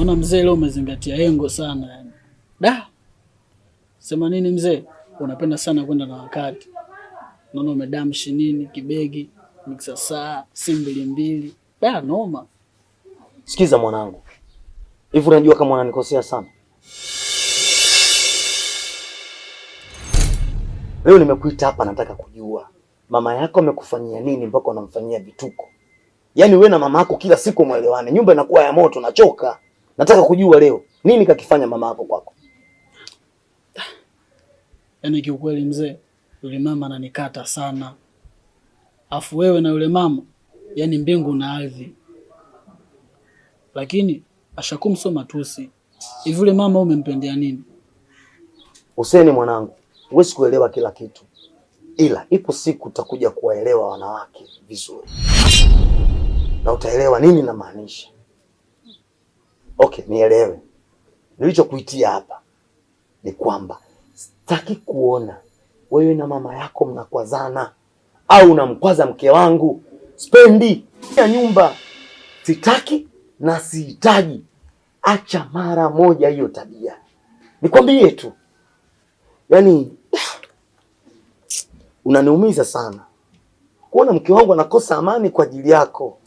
Naona mzee leo umezingatia engo sana yani. Da. Sema nini mzee? Unapenda sana kwenda na wakati. Naona umedamshi nini, kibegi, mixa saa, simu mbili. Da, noma. Sikiza mwanangu. Hivi unajua kama unanikosea sana? Leo nimekuita hapa nataka kujua mama yako amekufanyia nini mpaka unamfanyia vituko. Yaani wewe na mama yako kila siku mwelewane. Nyumba inakuwa ya moto, nachoka. Nataka kujua leo nini kakifanya mama yako kwako. Yaani kiukweli mzee, yule mama ananikata sana. Afu wewe na yule mama, yaani mbingu na ardhi. Lakini ashakumsoma tusi. Hivi yule mama umempendea nini? Huseni mwanangu, huwezi kuelewa kila kitu. Ila ipo siku utakuja kuwaelewa wanawake vizuri. Na utaelewa nini namaanisha. Okay, nielewe. Nilichokuitia hapa ni kwamba sitaki kuona wewe na mama yako mnakwazana au unamkwaza mke wangu. Spendi ya nyumba. Sitaki na sihitaji. Acha mara moja hiyo tabia. Nikwambie tu. Yaani unaniumiza sana. Kuona mke wangu anakosa amani kwa ajili yako.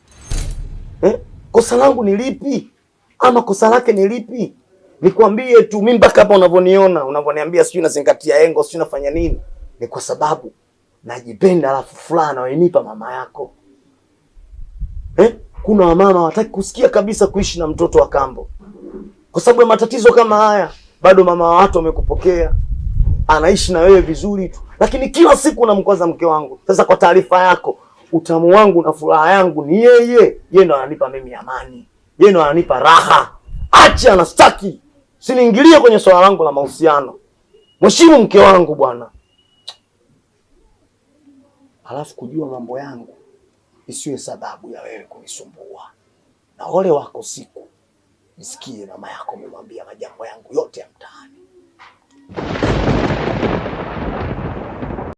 Kosa langu ni lipi? Ama kosa lake ni lipi? Nikwambie tu mimi mpaka hapa unavyoniona, unavyoniambia sijui nazingatia engo, sijui nafanya nini. Ni kwa sababu najipenda alafu fulana wanipa mama yako. Kuna wamama hawataki kusikia kabisa kuishi na mtoto wa kambo. Kwa sababu ya matatizo kama haya, bado mama wa watu wamekupokea. Anaishi na wewe vizuri tu. Lakini kila siku unamkwaza mke wangu. Sasa kwa taarifa yako, utamu wangu na furaha yangu ni yeye. Yeye ndo ananipa mimi amani. Yeye ndo ananipa raha. Acha anastaki. Siniingilie kwenye swala langu la mahusiano. Mheshimu mke wangu bwana. Alafu kujua mambo yangu isiwe sababu ya wewe kunisumbua. Na ole wako siku nisikie mama yako amemwambia majambo yangu yote ya mtaani.